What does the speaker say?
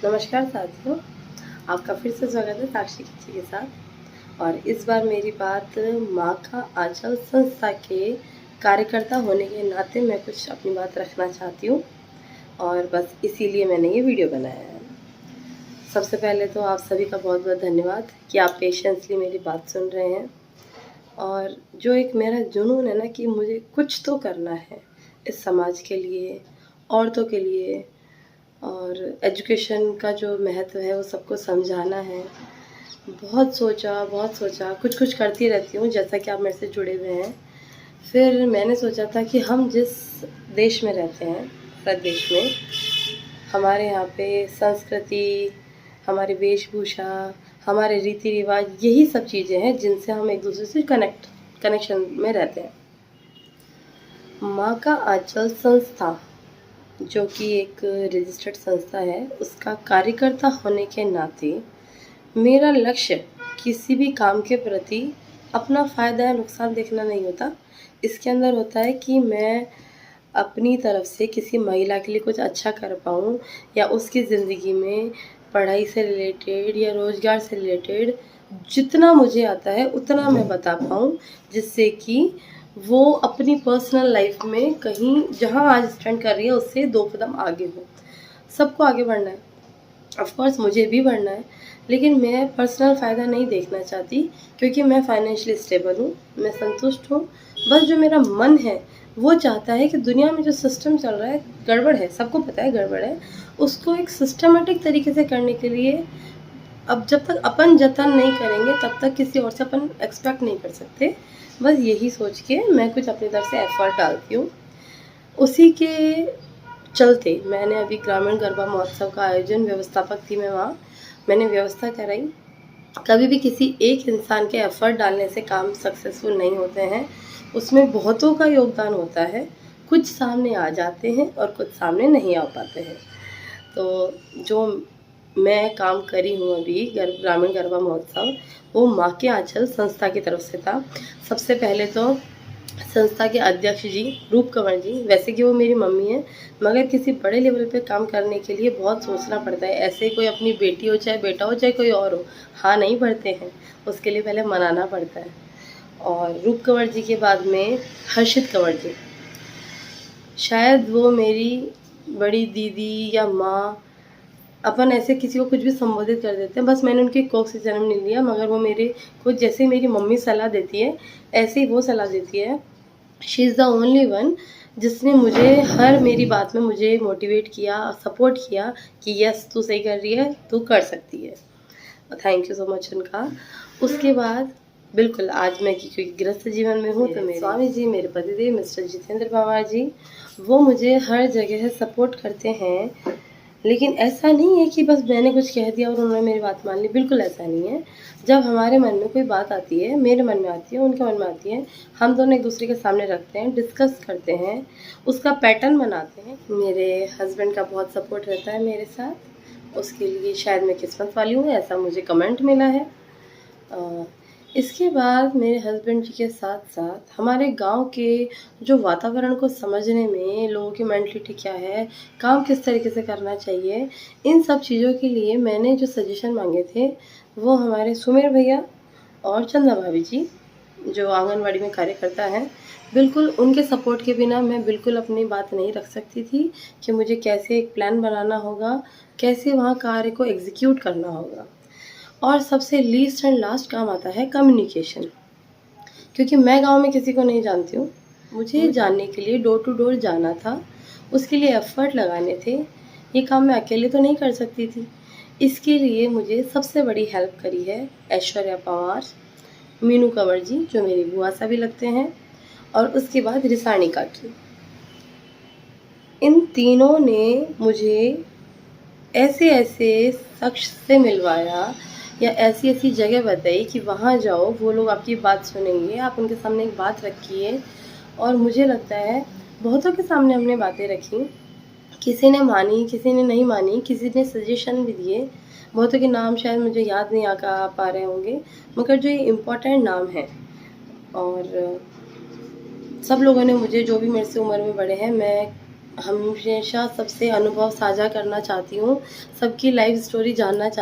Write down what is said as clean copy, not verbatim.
नमस्कार साथियों, आपका फिर से स्वागत है साक्षी किच्ची के साथ। और इस बार मेरी बात माँ का आंचल संस्था के कार्यकर्ता होने के नाते मैं कुछ अपनी बात रखना चाहती हूँ और बस इसीलिए मैंने ये वीडियो बनाया है। सबसे पहले तो आप सभी का बहुत बहुत धन्यवाद कि आप पेशेंसली मेरी बात सुन रहे हैं। और जो एक मेरा जुनून है ना कि मुझे कुछ तो करना है इस समाज के लिए, औरतों के लिए, और एजुकेशन का जो महत्व है वो सबको समझाना है। बहुत सोचा, कुछ करती रहती हूँ जैसा कि आप मेरे से जुड़े हुए हैं। फिर मैंने सोचा था कि हम जिस देश में रहते हैं, भारत देश में, हमारे यहाँ पे संस्कृति, हमारी वेशभूषा, हमारे रीति रिवाज, यही सब चीज़ें हैं जिनसे हम एक दूसरे से कनेक्शन में रहते हैं। माँ का आंचल संस्था जो कि एक रजिस्टर्ड संस्था है, उसका कार्यकर्ता होने के नाते मेरा लक्ष्य किसी भी काम के प्रति अपना फ़ायदा या नुकसान देखना नहीं होता। इसके अंदर होता है कि मैं अपनी तरफ से किसी महिला के लिए कुछ अच्छा कर पाऊँ या उसकी ज़िंदगी में पढ़ाई से रिलेटेड या रोज़गार से रिलेटेड जितना मुझे आता है उतना मैं बता पाऊँ, जिससे कि वो अपनी पर्सनल लाइफ में कहीं जहाँ आज स्टैंड कर रही है उससे 2 कदम आगे हो। सबको आगे बढ़ना है, ऑफ कोर्स मुझे भी बढ़ना है, लेकिन मैं पर्सनल फ़ायदा नहीं देखना चाहती क्योंकि मैं फाइनेंशियली स्टेबल हूँ, मैं संतुष्ट हूँ। बस जो मेरा मन है वो चाहता है कि दुनिया में जो सिस्टम चल रहा है गड़बड़ है, सबको पता है गड़बड़ है, उसको एक सिस्टमेटिक तरीके से करने के लिए अब जब तक अपन जतन नहीं करेंगे तब तक किसी और से अपन एक्सपेक्ट नहीं कर सकते। बस यही सोच के मैं कुछ अपनी तरफ से एफर्ट डालती हूँ। उसी के चलते मैंने अभी ग्रामीण गरबा महोत्सव का आयोजन, व्यवस्थापक थी मैं वहाँ, मैंने व्यवस्था कराई। कभी भी किसी एक इंसान के एफर्ट डालने से काम सक्सेसफुल नहीं होते हैं, उसमें बहुतों का योगदान होता है। कुछ सामने आ जाते हैं और कुछ सामने नहीं आ पाते हैं। तो जो मैं काम करी हूँ अभी ग्रामीण गरबा महोत्सव, वो माँ के आंचल संस्था की तरफ से था। सबसे पहले तो संस्था के अध्यक्ष जी रूप कंवर जी, वैसे कि वो मेरी मम्मी है, मगर किसी बड़े लेवल पे काम करने के लिए बहुत सोचना पड़ता है। ऐसे कोई अपनी बेटी हो चाहे बेटा हो चाहे कोई और हो, हाँ नहीं बढ़ते हैं, उसके लिए पहले मनाना पड़ता है। और रूप कंवर जी के बाद में हर्षित कंवर जी, शायद वो मेरी बड़ी दीदी या माँ, अपन ऐसे किसी को कुछ भी संबोधित कर देते हैं। बस मैंने उनकी कोख से जन्म नहीं लिया, मगर वो मेरे को जैसे मेरी मम्मी सलाह देती है ऐसे ही वो सलाह देती है। She is the only one जिसने मुझे हर मेरी बात में मुझे मोटिवेट किया, सपोर्ट किया कि यस तू सही कर रही है, तू कर सकती है। थैंक यू सो मच उनका। उसके बाद बिल्कुल आज मैं क्योंकि गृहस्थ जीवन में हूँ, तो मेरे स्वामी जी, मेरे पतिदेव मिस्टर जितेंद्र पवार जी, वो मुझे हर जगह सपोर्ट करते हैं। लेकिन ऐसा नहीं है कि बस मैंने कुछ कह दिया और उन्होंने मेरी बात मान ली, बिल्कुल ऐसा नहीं है। जब हमारे मन में कोई बात आती है, मेरे मन में आती है, उनके मन में आती है, हम दोनों एक दूसरे के सामने रखते हैं, डिस्कस करते हैं, उसका पैटर्न बनाते हैं। मेरे हस्बैंड का बहुत सपोर्ट रहता है मेरे साथ, उसके लिए शायद मैं किस्मत वाली हूँ, ऐसा मुझे कमेंट मिला है। इसके बाद मेरे हस्बैंड जी के साथ साथ हमारे गांव के जो वातावरण को समझने में, लोगों की मेंटलिटी क्या है, काम किस तरीके से करना चाहिए, इन सब चीज़ों के लिए मैंने जो सजेशन मांगे थे वो हमारे सुमेर भैया और चंदा भाभी जी जो आंगनवाड़ी में कार्यकर्ता हैं, बिल्कुल उनके सपोर्ट के बिना मैं बिल्कुल अपनी बात नहीं रख सकती थी कि मुझे कैसे एक प्लान बनाना होगा, कैसे वहाँ कार्य को एग्जीक्यूट करना होगा। और सबसे लीस्ट एंड लास्ट काम आता है कम्युनिकेशन, क्योंकि मैं गांव में किसी को नहीं जानती हूँ, मुझे जानने के लिए डोर टू डोर जाना था, उसके लिए एफर्ट लगाने थे। ये काम मैं अकेले तो नहीं कर सकती थी, इसके लिए मुझे सबसे बड़ी हेल्प करी है ऐश्वर्या पवार, मीनू कंवर जी जो मेरी बुआ सा भी लगते हैं, और उसके बाद रिसाणी काकी। इन तीनों ने मुझे ऐसे ऐसे शख्स से मिलवाया या ऐसी ऐसी जगह बताई कि वहाँ जाओ, वो लोग आपकी बात सुनेंगे, आप उनके सामने एक बात रखिए। और मुझे लगता है बहुतों के सामने हमने बातें रखी, किसी ने मानी, किसी ने नहीं मानी, किसी ने सजेशन भी दिए। बहुतों के नाम शायद मुझे याद नहीं आ पा रहे होंगे, मगर जो ये इम्पोर्टेंट नाम है, और सब लोगों ने मुझे, जो भी मेरे से उम्र में बड़े हैं, मैं हमेशा सबसे अनुभव साझा करना चाहती हूँ, सबकी लाइफ़ स्टोरी जानना चाहती